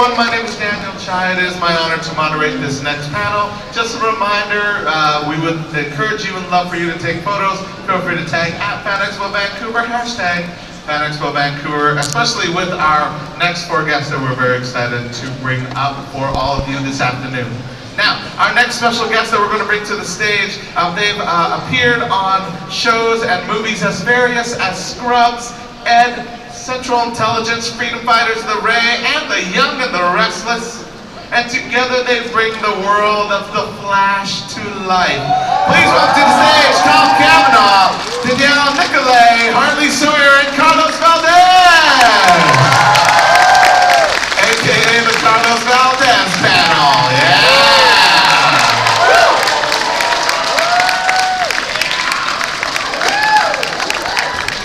everyone, my name is Danielle Nicolet. It is my honor to moderate this next panel. Just a reminder, we would encourage you and love for you to take photos. Feel free to tag at FanExpo Vancouver, hashtag FanExpo Vancouver, especially with our next four guests that we're very excited to bring up for all of you this afternoon. Now, our next special guests that we're going to bring to the stage, they've appeared on shows and movies as various as Scrubs, Ed, Central Intelligence, Freedom Fighters, The Ray, and The Young and the Restless. And together they bring the world of The Flash to life. Please welcome to the stage Tom Cavanagh, Danielle Nicolet, Hartley Sawyer, and Carlos Valdes! AKA the Carlos Valdes panel, yeah!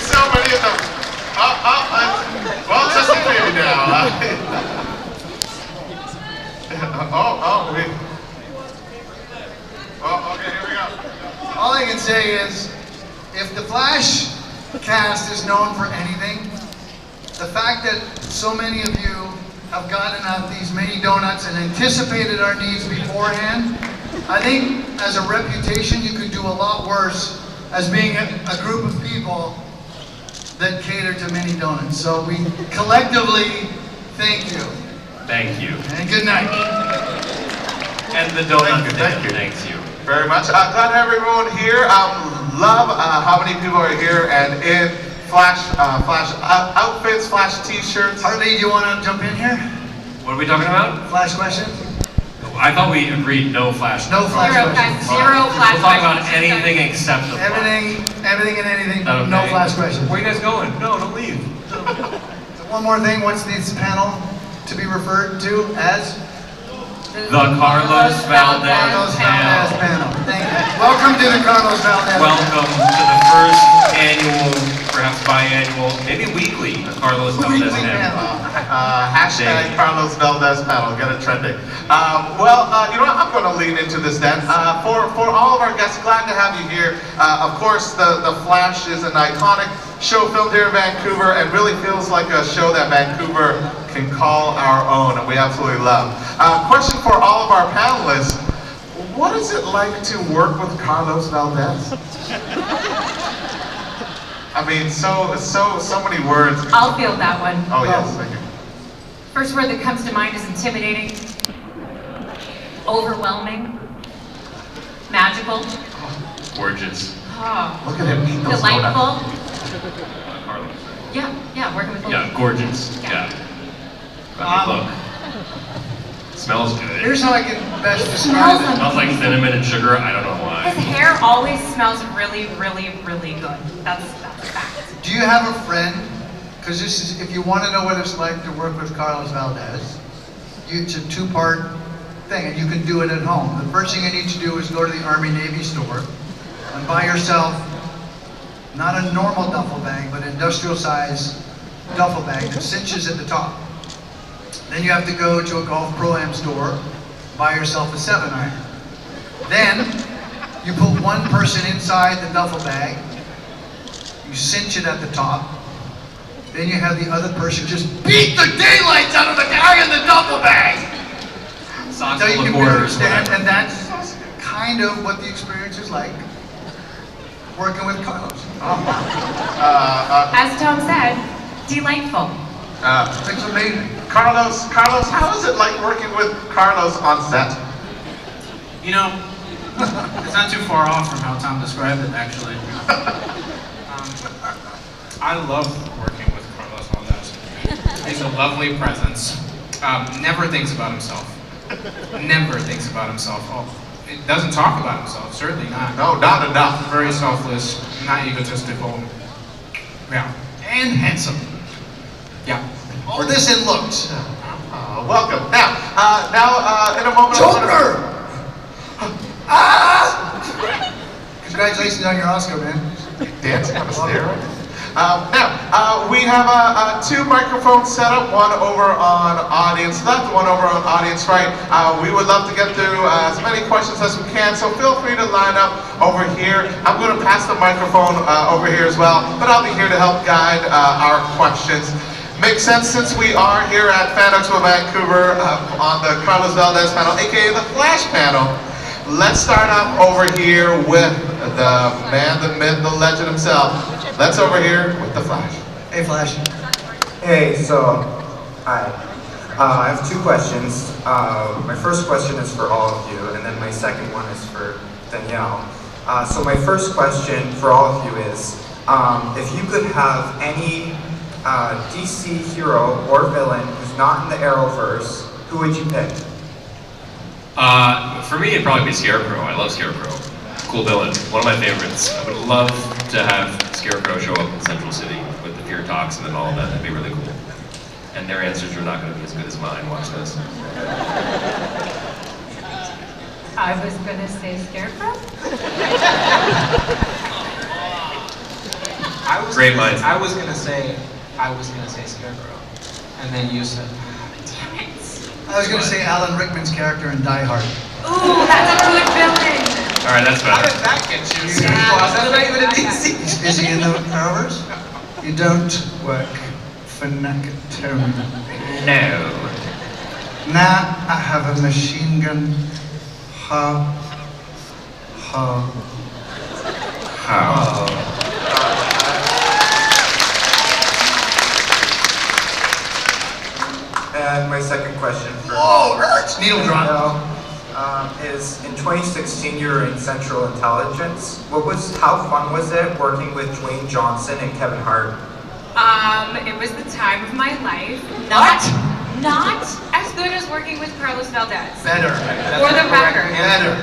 So many of them. Well, just a few now. Okay, here we go. All I can say is, if the Flash cast is known for anything, the fact that so many of you have gotten out these mini donuts and anticipated our needs beforehand, I think as a reputation you could do a lot worse as being a group of people that cater to mini donuts. So we collectively thank you. Thank you. And good night. And the donut. Thank you. Thanks you. Very much. Glad to have everyone here. Love how many people are here and in Flash outfits, Flash t-shirts. Hartley, do you want to jump in here? What are we talking about? Flash question? I thought we agreed no flash. No Flash question. Zero Flash We'll talk about questions. anything except the Everything and anything, Okay. no Flash questions. Where are you guys going? No, don't leave. One more thing, what's this panel to be referred to as? The Carlos Valdes Carlos Valdes panel. panel. Thank you. Welcome to the Carlos Valdes Welcome to the first annual, perhaps biannual, maybe weekly Carlos Valdes Weekly panel. Hashtag Carlos Valdes panel, get it trending. You know what, I'm going to lean into this then. For all of our guests, glad to have you here. Of course, the Flash is an iconic show filmed here in Vancouver and really feels like a show that Vancouver can call our own, and we absolutely love. Question for all of our panelists, what is it like to work with Carlos Valdes? I mean, so many words. I'll field that one. Oh yes, thank you. First word that comes to mind is intimidating, overwhelming, magical, Gorgeous. Look at him eat those delightful. donuts. Carlos. Yeah, working with both. Yeah, gorgeous. Yeah. Yeah. Look. Smells good. Here's how I can best Smells describe it. Smells like cinnamon and sugar. I don't know why. His hair always smells really, really, really good. That's a fact. Do you have a friend? Because this is, if you want to know what it's like to work with Carlos Valdes, it's a two-part thing, and you can do it at home. The first thing you need to do is go to the Army-Navy store and buy yourself not a normal duffel bag, but an industrial size duffel bag that cinches at the top. Then you have to go to a Golf Pro-Am store, buy yourself a 7-iron. Then you put one person inside the duffel bag, you cinch it at the top, then you have the other person just beat the daylights out of the guy in the duffel bag! Socks So you full of can really quarters, understand, whatever. and that's kind of what the experience is like working with Carlos. As Tom said, delightful. It's amazing. Carlos, how is it like working with Carlos on set? You know, it's not too far off from how Tom described it, actually. I love working with Carlos Valdes. He's a lovely presence. Never thinks about himself. Never thinks about himself. Oh, he doesn't talk about himself, certainly not. No, not enough. Very selfless, not egotistical. Yeah, and handsome. Yeah. All this in looks. Welcome. Now, in a moment. Joker! Ah! Congratulations on your Oscar, man. Dancing on a steroid. We have two microphones set up, one over on audience left, one over on audience right. We would love to get through as many questions as we can, so feel free to line up over here. I'm going to pass the microphone over here as well, but I'll be here to help guide our questions. Makes sense since we are here at Fan Expo Vancouver on the Carlos Valdes panel, aka the Flash panel. Let's start off over here with the man, the myth, the legend himself. Let's over here with the Flash. Hey, Flash. Hey, so, hi. I have two questions. My first question is for all of you, and then my second one is for Danielle. So my first question for all of you is, if you could have any DC hero or villain who's not in the Arrowverse, who would you pick? For me, it'd probably be Scarecrow. I love Scarecrow. Cool villain. One of my favorites. I would love to have Scarecrow show up in Central City with the fear toxin and all of that. That'd be really cool. And their answers are not going to be as good as mine. Watch this. I was gonna say Scarecrow. Great minds. I was gonna say Scarecrow, and then you said. Damn it. I was going to say Alan Rickman's character in Die Hard. Ooh, that's a good villain. All right, that's How better. did that get you? Yeah, That's not even a DC. Is he in the Arrowverse? You don't work for Nakatomi. No. Nah, I have a machine gun. Ha. Ha. How? And my second question for Whoa, hurts! Needle drop. Danielle, is in 2016 you were in Central Intelligence. How fun was it working with Dwayne Johnson and Kevin Hart? It was the time of my life. Not as good as working with Carlos Valdes. Better. For the record. Better.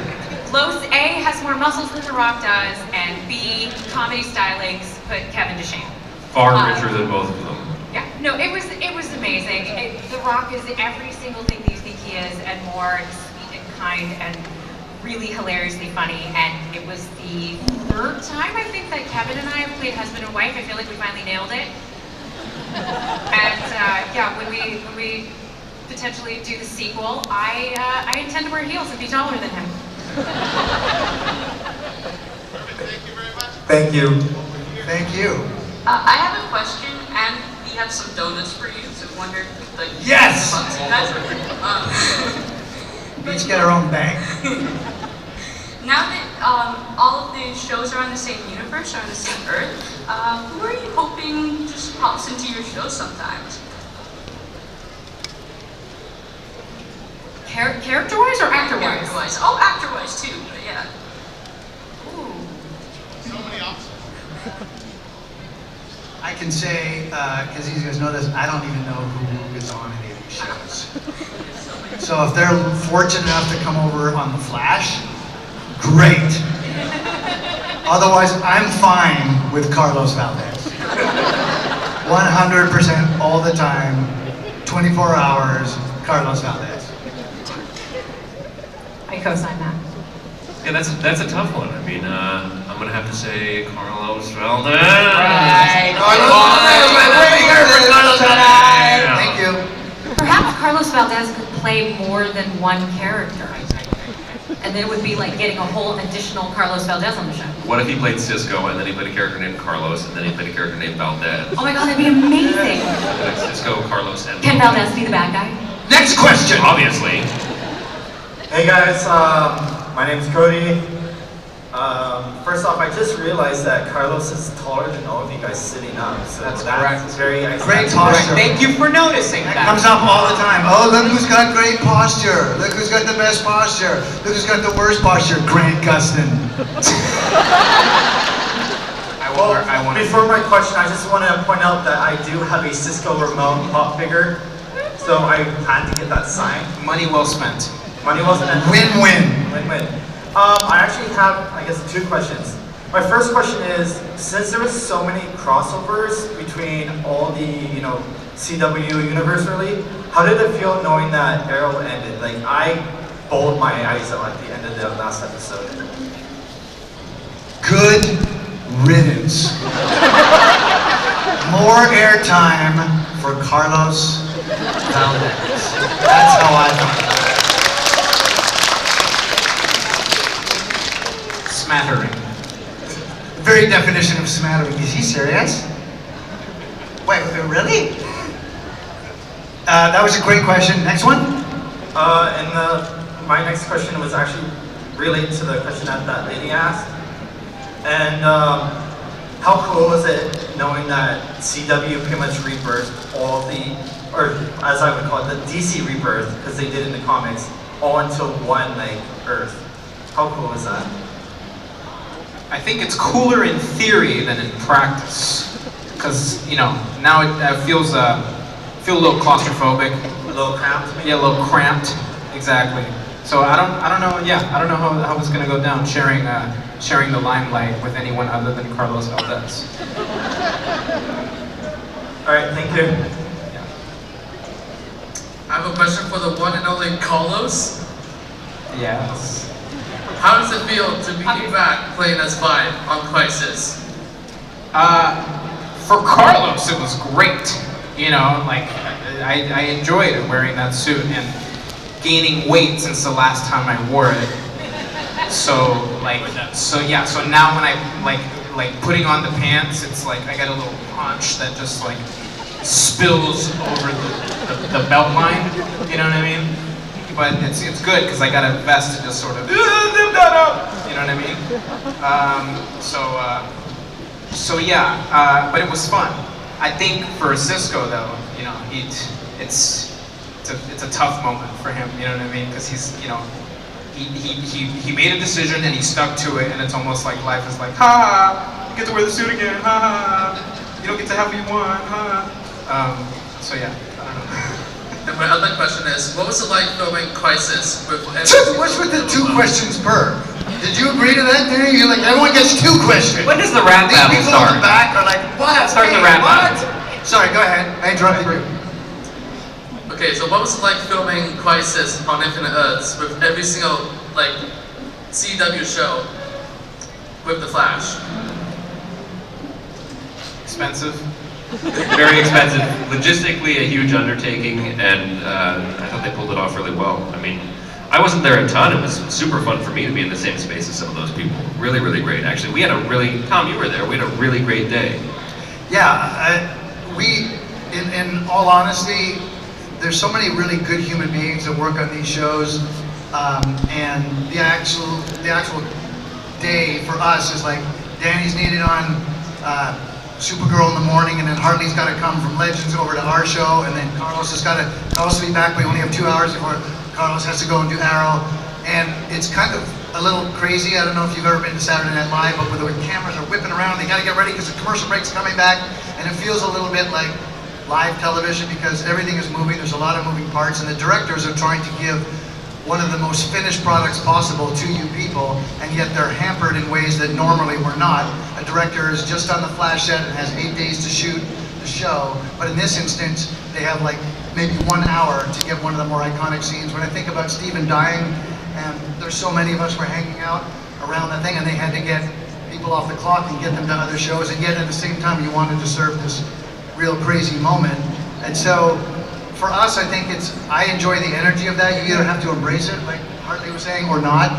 Los A has more muscles than The Rock does, and B, comedy stylings put Kevin to shame. Far richer than both of them. Yeah, no, it was amazing. The Rock is every single thing that you think he is, and more. He's sweet and kind and really hilariously funny. And it was the third time I think that Kevin and I have played husband and wife. I feel like we finally nailed it. And yeah, when we potentially do the sequel, I intend to wear heels and be taller than him. Thank you very much. Thank you. Thank you. I have a question, and we have some donuts for you. So wonder, like, Yes! amongst you guys. We each get our own bank. Now that all of the shows are on the same universe, are on the same Earth, who are you hoping just pops into your show sometimes? Character-wise or actor-wise? Actor-wise. Oh, actor-wise too. But yeah. Ooh. So many options. I can say, because these guys know this, I don't even know who is on any of these shows. So if they're fortunate enough to come over on The Flash, great. Otherwise, I'm fine with Carlos Valdes. 100% all the time, 24 hours, Carlos Valdes. I co-sign that. Yeah, that's a tough one. I mean, I'm gonna have to say Carlos Valdes. Right. Yeah. Thank you. Perhaps Carlos Valdes could play more than one character. And then it would be like getting a whole additional Carlos Valdes on the show. What if he played Cisco and then he played a character named Carlos and then he played a character named Valdes? Oh my god, that'd be amazing. Like Cisco, Carlos, and Can Valdes be the bad guy? Next question. Obviously. Hey guys, my name's Cody. First off, I just realized that Carlos is taller than all of you guys sitting up. So That's correct. very Great posture. Thank you for noticing That that. comes up all the time. Oh, look who's got great posture. Look who's got the best posture. Look who's got the worst posture. Grant Gustin. I want to. Before my question, I just want to point out that I do have a Cisco remote pop figure, so I had to get that signed. Money well spent. Money wasn't Win-win. Win-win. I actually have, I guess, two questions. My first question is, since there was so many crossovers between all the, CW universe really, how did it feel knowing that Arrow ended? Like, I bawled my eyes out at the end of the last episode. Good riddance. More airtime for Carlos Valdes. That's how I thought. Smattering. Very definition of smattering. Is he serious? Wait, really? That was a great question. Next one. My next question was actually related to the question that lady asked. And how cool was it knowing that CW pretty much rebirthed all the, or as I would call it, the DC rebirth, because they did in the comics, all into one like Earth. How cool is that? I think it's cooler in theory than in practice, because now it feels feel a little claustrophobic, A little cramped, maybe? yeah, a little cramped, exactly. So I don't know. Yeah, I don't know how it's gonna go down sharing the limelight with anyone other than Carlos Valdes. All right, thank you. Yeah. I have a question for the one and only Carlos. Yes. How does it feel to be back playing as Five on Crisis? For Carlos, it was great. Like I enjoyed wearing that suit and gaining weight since the last time I wore it. So now when I like putting on the pants, it's like I get a little punch that just like spills over the belt line. You know what I mean? But it's good because I got a vest to just sort of lift that up. You know what I mean? But it was fun. I think for Cisco though, it's a tough moment for him. You know what I mean? Because he's he made a decision and he stuck to it, and it's almost like life is like, ha, you get to wear the suit again, ha, you don't get to have what you want, ha. So yeah, I don't know. And my other question is, what was it like filming Crisis with What's with the 2 questions per? Did you agree to that, Danny? You're like, everyone gets 2 questions. When does the rap These battle people start? in the back are like, what? Start the Hey, rap what? battle. Sorry, go ahead. I interrupted you. Okay, so what was it like filming Crisis on Infinite Earths with every single CW show with the Flash? Expensive. Very expensive, logistically a huge undertaking, and I thought they pulled it off really well. I mean, I wasn't there a ton. It was super fun for me to be in the same space as some of those people. Really, really great. Actually, we had Tom, you were there. We had a really great day. Yeah, in all honesty, there's so many really good human beings that work on these shows, and the actual day for us is like Danny's needed on Supergirl in the morning, and then Hartley's got to come from Legends over to our show, and then Carlos will be back. We only have 2 hours before Carlos has to go and do Arrow, and it's kind of a little crazy. I don't know if you've ever been to Saturday Night Live, but where the cameras are whipping around, they got to get ready because the commercial break's coming back, and it feels a little bit like live television because everything is moving. There's a lot of moving parts, and the directors are trying to give one of the most finished products possible to you people, and yet they're hampered in ways that normally we're not. A director is just on the Flash set and has 8 days to shoot the show, but in this instance, they have like maybe 1 hour to get one of the more iconic scenes. When I think about Stephen dying, and there's so many of us were hanging out around that thing, and they had to get people off the clock and get them to other shows, and yet at the same time, you wanted to serve this real crazy moment. And so, for us, I think I enjoy the energy of that. You either have to embrace it, like Hartley was saying, or not.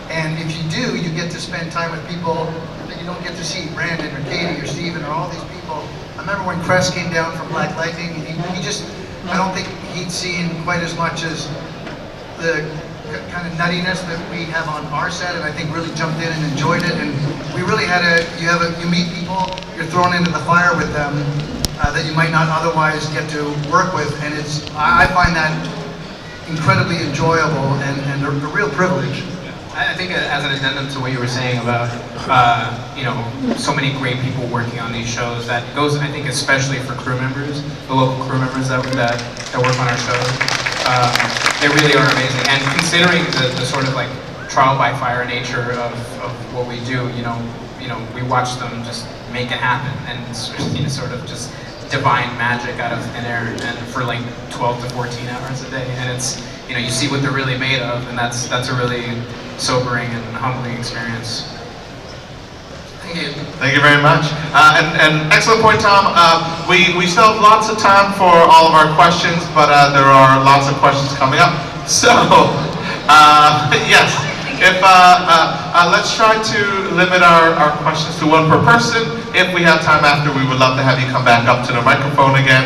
And if you do, you get to spend time with people that you don't get to see, Brandon or Katie or Steven or all these people. I remember when Cress came down from Black Lightning, I don't think he'd seen quite as much as the kind of nuttiness that we have on our set, and I think really jumped in and enjoyed it. And we really had you meet people, you're thrown into the fire with them, that you might not otherwise get to work with, and I find that incredibly enjoyable and a real privilege. I think as an addendum to what you were saying about so many great people working on these shows, that goes, I think, especially for crew members, the local crew members that work on our shows. They really are amazing, and considering the sort of like trial by fire nature of what we do, we watch them just make it happen, and sort of just divine magic out of thin air, and for like 12 to 14 hours a day, and it's you see what they're really made of, and that's a really sobering and humbling experience. Thank you. Thank you very much. And excellent point, Tom. We still have lots of time for all of our questions, but there are lots of questions coming up. So, yes, if let's try to limit our questions to 1 per person. If we have time after, we would love to have you come back up to the microphone again.